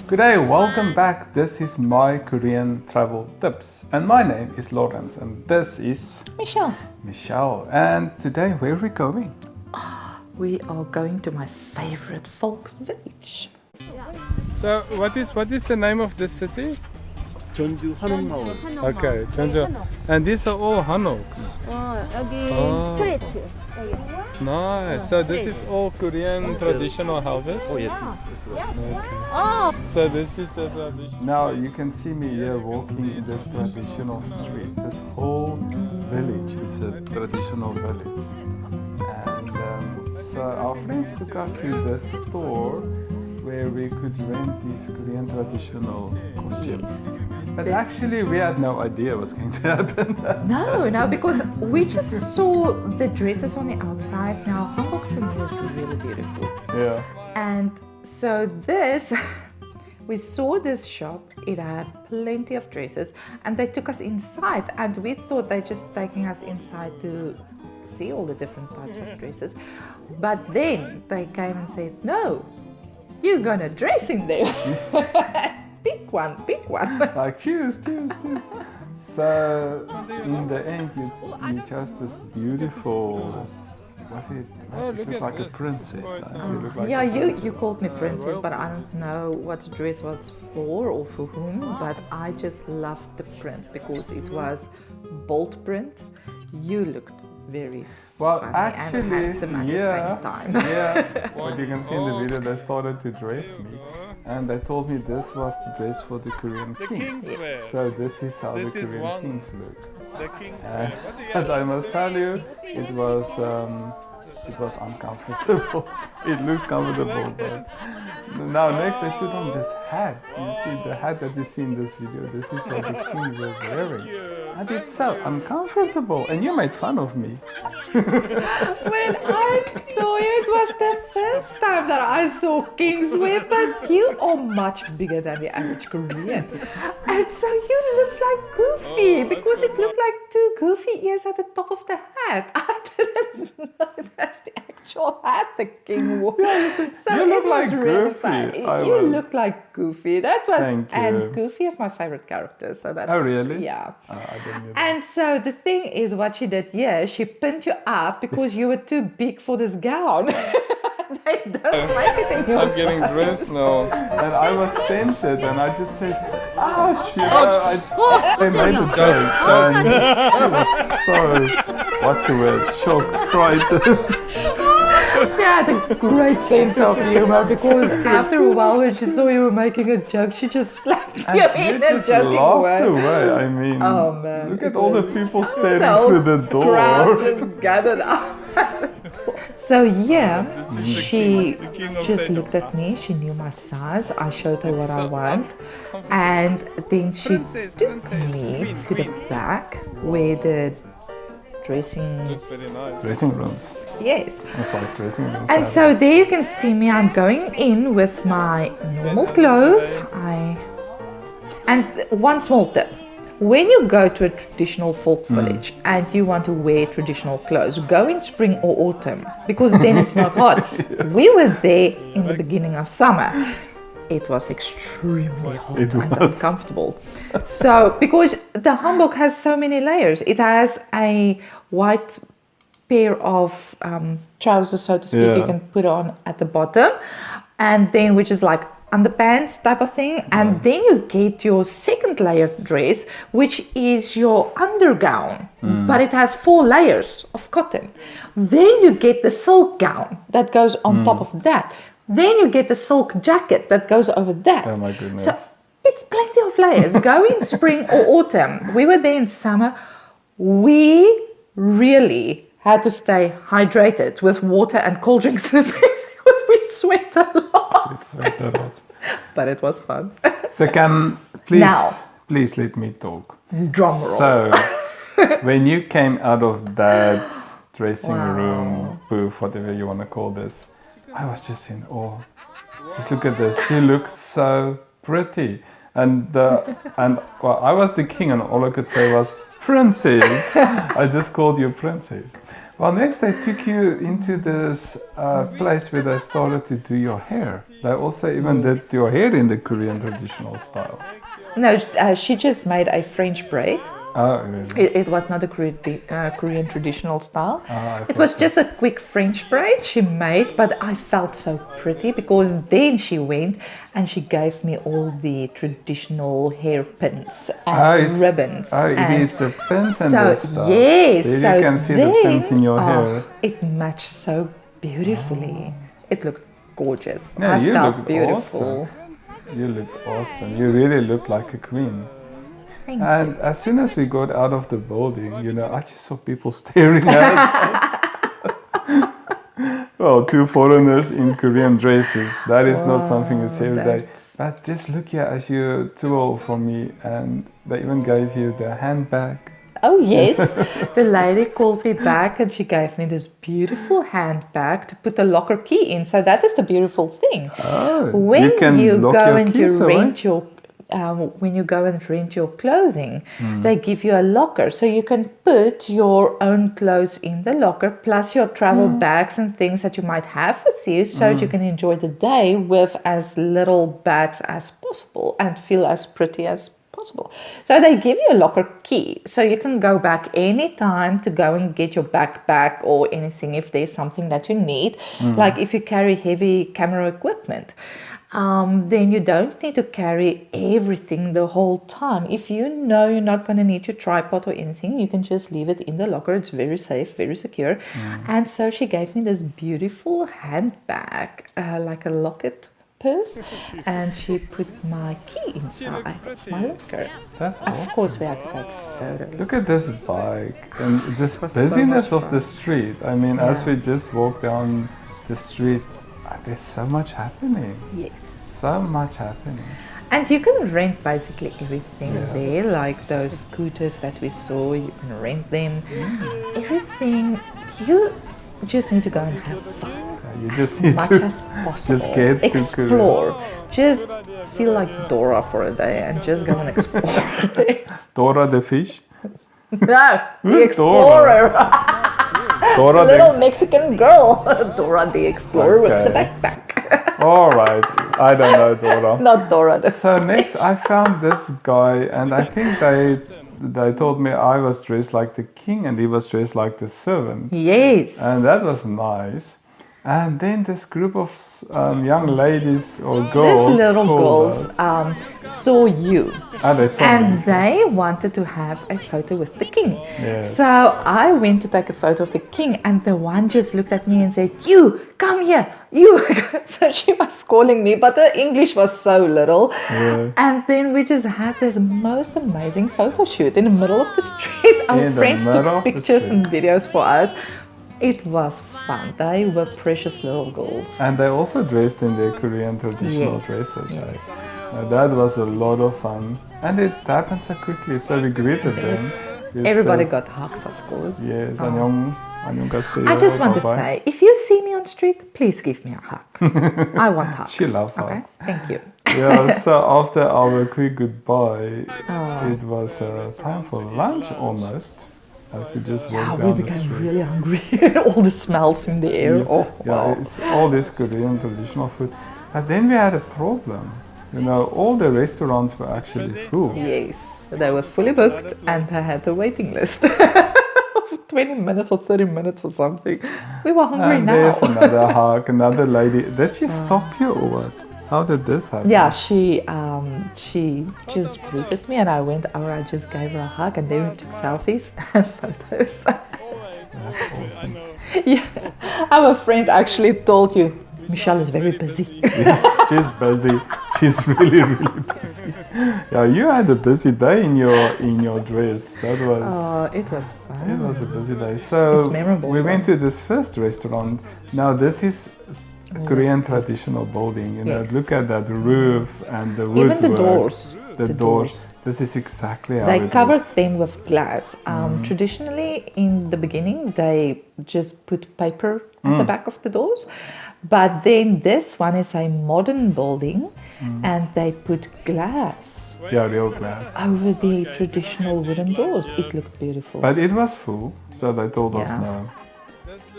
Good day, welcome back. This is my Korean travel tips, and my name is Lawrence, and this is Michelle, And today, where are we going? we are going to my favorite folk village. So, what is the name of this city? 전주 한옥마을. Okay, Jeonju. And these are all hanoks. 여기 어. 스트레이트. 여기. Nice. So this is all Korean traditional houses. 어, 예. 어, So this is the tradition. Now you can see me here walking in this traditional street. This whole village is a traditional village. And so our friends took us to this store where we could rent these Korean traditional costumes. But actually we had no idea what's going to happen. No, because we just saw the dresses on the outside. Now, hanboks for me was really beautiful. Yeah. And so we saw this shop, it had plenty of dresses, and they took us inside, and we thought they're just taking us inside to see all the different types of dresses. But then they came and said, no, you're gonna dress in there. Pick one. Like choose. So in the end you chose this beautiful, was it? Oh, You look look at like this. a princess. Quite You look like Yeah, a you princess. called me princess, but I don't know what the dress was for or for whom, but I just loved the print because it was bold print. You looked very Well, funny actually, and handsome at the same time. yeah. But you can see in the video they started to dress me, and they told me this was the dress for the Korean The king. kings wear. So this is how This the is Korean one. kings look. The kings wear. What do you And I must tell you, it was uncomfortable. It looks comfortable, but now next they put on this hat. You see the hat that you see in this video. This is what the king was wearing, and it's so uncomfortable. And you made fun of me. When I saw you, it was the first time that I saw Kingswear, but you are much bigger than the average Korean. And so you look like Goofy because it looked like two goofy ears at the top of the hat. I didn't know that's the actual hat the king wore. So you look it was like really Goofy. funny. I You was- look like Goofy. That was, Thank you. and Goofy is my favorite character. So that's, Oh, really? yeah. I didn't know that. And so the thing is, what she did, yeah, she pinned you up because you were too big for this gown. They don't make it in your I'm getting size. dressed now. And I was tempted, and I just said, "Ouch!" You know, they made a joke, and she was so, what's the word? Shocked, frightened. She had a great sense of humor because after a while when she saw you were making a joke, she just slapped you And in you a just joking laughed way. away. I mean, Oh, man, look it at all the was- people staring The through the crowd door. just gathered up. So yeah, This is the she king- the king of just Satan. looked at me. She knew my size. I showed her what I so want, uncomfortable. and then she Princess, took princess, me queen, to the queen. back where the dressing. Looks very nice. Dressing rooms. Yes. It's like dressing rooms. And so there you can see me. I'm going in with my normal clothes. And one small tip. When you go to a traditional folk village and you want to wear traditional clothes, go in spring or autumn because then it's not hot. We were there in the beginning of summer. It was extremely hot It and was. uncomfortable. So, because the hanbok has so many layers, it has a white pair of trousers, so to speak, you Yeah. can put on at the bottom, and then which is like underpants type of thing, and then you get your second layer dress, which is your undergown, but it has 4 layers of cotton. Then you get the silk gown that goes on top of that. Then you get the silk jacket that goes over that. Oh my goodness. So it's plenty of layers. Go in spring or autumn. We were there in summer. We really had to stay hydrated with water and cold drinks in the face because we sweat a lot. It's so good. But it was fun. So please Now. let me talk. Drum roll. So, when you came out of that dressing Wow. room booth, whatever you want to call this, I was just in awe. Just look at this. She looked so pretty, and well, I was the king, and all I could say was princess. I just called you princess. Well, next they took you into this place where they started to do your hair. They also even did your hair in the Korean traditional style. No, she just made a French braid. Oh, really? It was not a Korean traditional style. I It thought was so. just a quick French braid she made, but I felt so pretty because then she went and she gave me all the traditional hairpins and ribbons. Oh, it and is the pins and so, the stuff. yes, There so you can see the then, pins in your hair. It matched so beautifully. It looked gorgeous. Yeah, I you felt looked beautiful. You look awesome. You really look like a queen. Thank you. And as soon as we got out of the building, you know, I just saw people staring at us. Well, two foreigners in Korean dresses. That is not something you see every day. But just look here as you're too old for me, and they even gave you the handbag. Oh yes, the lady called me back and she gave me this beautiful handbag to put the locker key in. So that is the beautiful thing. Oh, When you can lock go your and keys you away. rent your when you go and rent your clothing, they give you a locker, so you can put your own clothes in the locker, plus your travel bags and things that you might have with you, so that you can enjoy the day with as little bags as possible and feel as pretty as possible. So they give you a locker key, so you can go back anytime to go and get your backpack or anything if there's something that you need, like if you carry heavy camera equipment. Then you don't need to carry everything the whole time. If you know you're not going to need your tripod or anything, you can just leave it in the locker. It's very safe, very secure. And so she gave me this beautiful handbag, like a locket purse, and she put my key inside my locker. That's Of awesome. course, we had to take photos. Look at this bike and this busyness of the street. I mean, as we just walk down the street, there's so much happening. Yes. So much happening. And you can rent basically everything Yeah. there, like those scooters that we saw, you can rent them. Everything, you just need to go and have fun. You just As need much to as possible. just get to explore. Just feel like Dora for a day and just go and explore. Dora the fish. No, the Who's Dora? explorer. Dora the Little Mexican girl. Dora the explorer with the Okay. backpack. All right. I don't know Dora. Not Dora the So next I found this guy, and I think they told me I was dressed like the king and he was dressed like the servant. Yes. And that was nice. And then this group of young ladies or girls, These little called girls us. saw you. They saw me And first. they wanted to have a photo with the king. Yes. So I went to take a photo of the king, and the one just looked at me and said, "You, come here, you." So she was calling me, but the English was so little. Yeah. And then we just had this most amazing photo shoot in the middle of the street. Our In the friends middle took of the pictures street. and videos for us. It was fun. They were precious little girls. And they also dressed in their Korean traditional Yes, dresses. yes. Right? That was a lot of fun. And it happened so quickly. So we greeted them. We Everybody said, got hugs, of course. Yes, 안녕, 안녕하세요. I just want to bye-bye. say, if you see me on street, please give me a hug. I want hugs. She loves okay? hugs. Thank you. Yeah, so after our quick goodbye, Oh. it was time for lunch almost. As we just Yeah, walked we down the became street. really hungry. All the smells in the air. Oh, Yeah, wow. it's all this Korean traditional food. But then we had a problem. You know, all the restaurants were actually full. Yes, they were fully booked and they had a waiting list of 20 minutes or 30 minutes or something. We were hungry And now. there's another hug, another lady. Did she stop you or what? How did this happen? Yeah, she just greeted me and I went over. I just gave her a hug and then we took selfies and photos. That's awesome. Yeah, our friend actually told you Michelle is very busy. She's busy. She's really, really busy. Yeah, you had a busy day in your dress. That was Oh, it was it fun. was a busy day. So It's memorable, we right? went to this first restaurant. Now this is a Korean traditional building. You know, Yes. look at that roof and the woodwork. Even the doors. The doors. This is exactly how They it covered looks. them with glass. Traditionally, in the beginning, they just put paper at the back of the doors. But then this one is a modern building and they put glass Yeah, real glass. over the traditional wooden doors. It looked beautiful. But it was full, so they told us Yeah. no.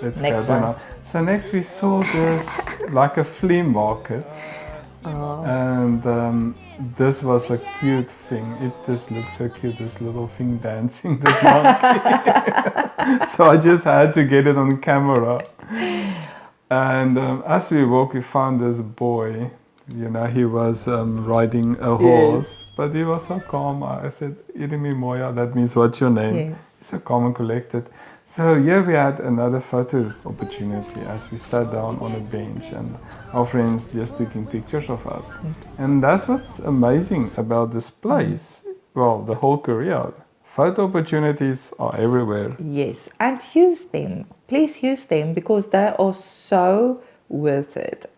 Let's Next go there one. now. So next we saw this like a flea market. And this was a cute thing. It just looks so cute, this little thing dancing, this monkey. So I just had to get it on camera. And as we walked, we found this boy. You know, he was riding a horse, but he was so calm. I said, Irimi Moya, that means what's your name? Yes. So calm and collected. So here we had another photo opportunity as we sat down on a bench and our friends just taking pictures of us. And that's what's amazing about this place. Well, the whole Korea. Photo opportunities are everywhere. Yes, and use them. Please use them because they are so worth it.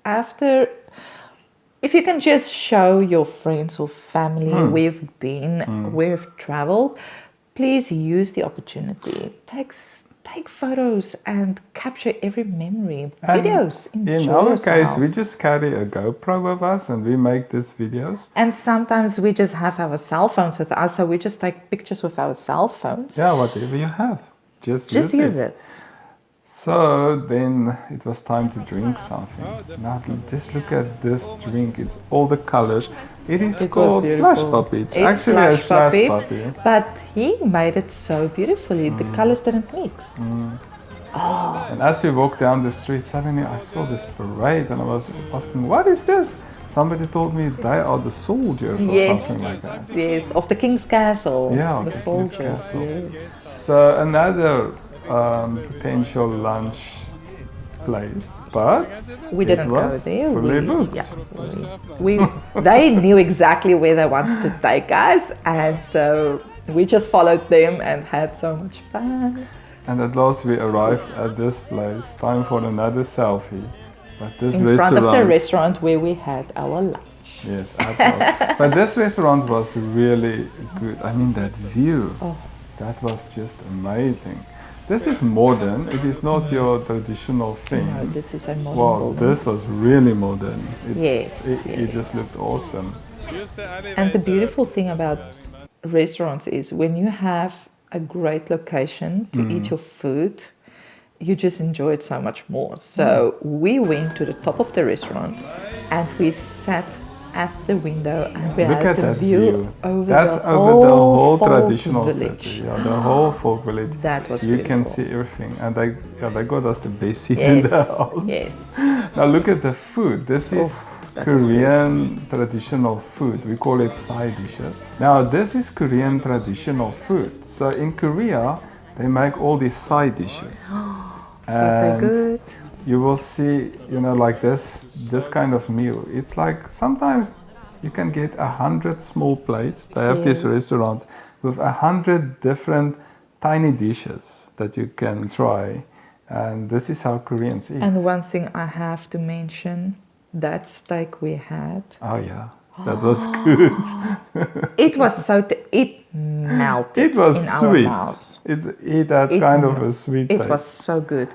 If you can just show your friends or family where you've been, where you've traveled, please use the opportunity. Take photos and capture every memory. And Videos. Enjoy in our yourself. case, we just carry a GoPro with us and we make these videos. And sometimes we just have our cell phones with us, so we just take pictures with our cell phones. Yeah, whatever you have, just Use it. So then it was time to drink something. Now just look at this drink. It's all the colors. It is It was called beautiful. Slush Puppy. It's It's actually a Slush Slush Puppy. Puppy. But he made it so beautifully. The colors didn't mix. And as we walked down the street, suddenly I saw this parade and I was asking, what is this? Somebody told me they are the soldiers or Yes. something like that. Yes, of the King's Castle. Yeah, of the the King's soldiers. Castle. Yes. So another potential lunch place, but We it didn't go was there. fully booked. They knew exactly where they wanted to take us, and so we just followed them and had so much fun. And at last we arrived at this place. Time for another selfie. But this In front of the restaurant where we had our lunch. Yes, at last. But this restaurant was really good. I mean, that view, that was just amazing. This is modern. It is not your traditional thing. No, this is a modern Wow, building. this was really modern. Yes, It just looked awesome. And the beautiful thing about restaurants is when you have a great location to eat your food, you just enjoy it so much more. So we went to the top of the restaurant and we sat at the window and we Look had at the that view view. over That's the over the whole folk traditional village. city. Yeah, the whole folk village. That was You can beautiful. see everything, and they got us the best seat in the house. Yes. Now look at the food. This is that was Korean traditional food. We call it side dishes. Now this is Korean traditional food. So in Korea, they make all these side dishes. But they're good. You will see, like this kind of meal. It's like sometimes you can get 100 small plates. They have these restaurants with 100 different tiny dishes that you can try. And this is how Koreans eat. And one thing I have to mention, that steak we had, Oh yeah, that was good. it was it melted It was in our sweet. mouths. It had It kind of mel- a sweet It taste. was so good.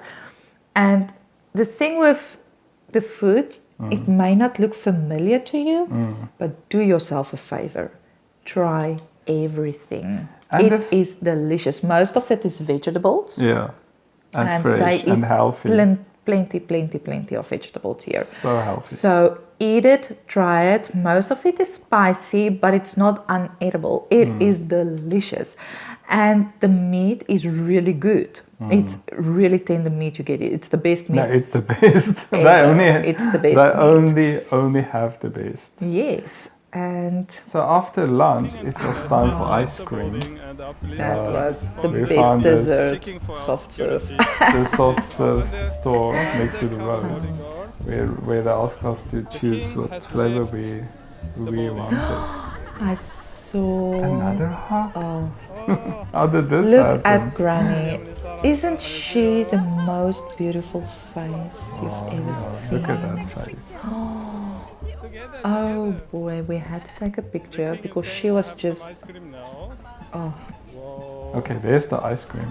And the thing with the food, it may not look familiar to you, but do yourself a favor. Try everything. And It is delicious. Most of it is vegetables. Yeah, and fresh they and eat healthy. Plenty of vegetables here. So healthy. So eat it, try it. Most of it is spicy, but it's not uneatable. It is delicious. And the meat is really good. It's really tender meat you get. It's the best meat. No, it's the best. Ever. It's the best They meat. only have the best. Yes. And So after lunch, it was time for ice cream. that was the we best found this dessert, soft serve. The soft serve store next to the road, where they asked us to choose what flavor we wanted. I saw. Another hug? Oh, How did this look happen? at Granny. Isn't she the most beautiful face you've ever seen? Look at that face. Oh boy, we had to take a picture because she was just. Oh, Okay, there's the ice cream.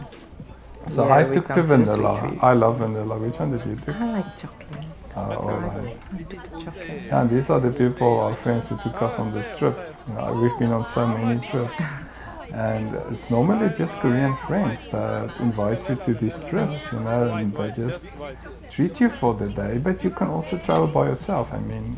So Yeah, I we took the come to the sweet vanilla. treat. I love vanilla. Which one did you take? I like chocolate. Oh, all right. I took the chocolate. And these are the people, our friends who took us on this trip. We've been on so many trips. And it's normally just Korean friends that invite you to these trips, you know, and they just treat you for the day. But you can also travel by yourself. I mean,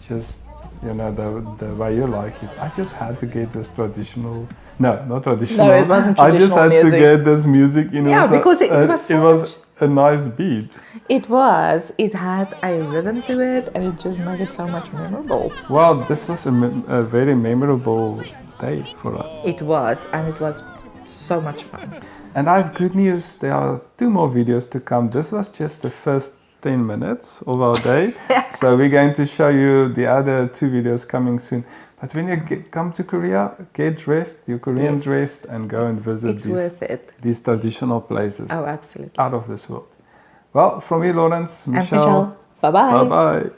just, you know, the way you like it. I just had to get this traditional. No, not traditional. No, it wasn't I just traditional had music. to get this music. You know, Yeah, because it was so much- a nice beat. It was. It had a rhythm to it, and it just made it so much memorable. Well, this was a very memorable day for us. It was, and it was so much fun. And I have good news. There are 2 more videos to come. This was just the first 10 minutes of our day. So we're going to show you the other 2 videos coming soon. But when you come to Korea, get dressed, you're Korean dressed, and go and visit It's worth it. these traditional places Oh, absolutely. out of this world. Well, from me, Lawrence, And Michelle, bye-bye. Bye-bye.